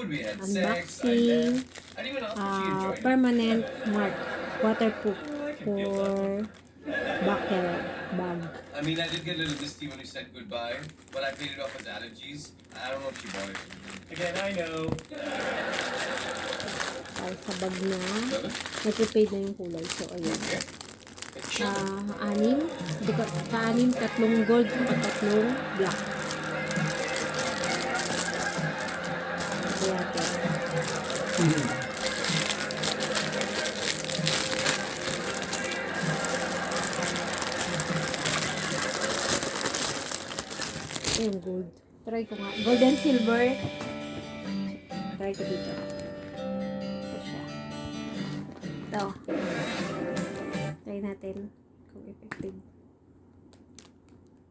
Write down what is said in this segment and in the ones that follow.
food. We had sex. Unboxing. I didn't even ask if she enjoyed it. Permanent mark. Waterproof for bucket bag. I mean, I did get a little misty when we said goodbye, but I paid it off as allergies. I don't know if she bought it. Again, I know. Ay, sa bag na. Nag-prepaid na yung kulay. So, ayun. Anim. Anim, tatlong gold, tatlong black. Ayan. Ayan, gold. Try ko nga. Gold and silver. Try ko dito. Ito siya. Ito. Try natin kung effective.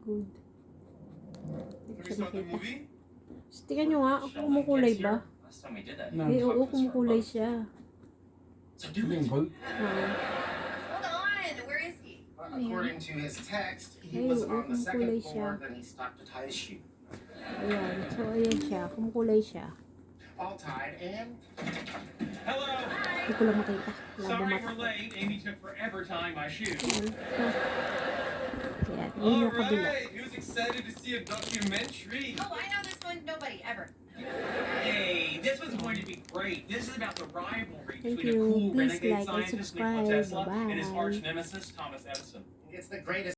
Good. Hindi ko siya makita. So, tingnan nyo nga, kumukulay ba? Eh, oo, kumukulay siya. Hold on, where is he? according to his text, he Ay, was oo, on the second kumukulay floor, siya. then he stopped to tie his shoe. Ayan. So, ayan siya. Kumukulay siya. All tied and... Hello. Hindi ko lang makita. Wala Sorry bumata. we're late. Amy took forever tying my shoe. Ayan. Ito. Ayan. Yun yung kabila. Alright, he was excited to see a documentary. Oh, I know this one. Nobody ever. Hey, this was going to be great. This is about the rivalry Thank between a you. cool Please renegade like and scientist Nikola subscribe. Tesla and his Bye. arch nemesis Thomas Edison. it's the greatest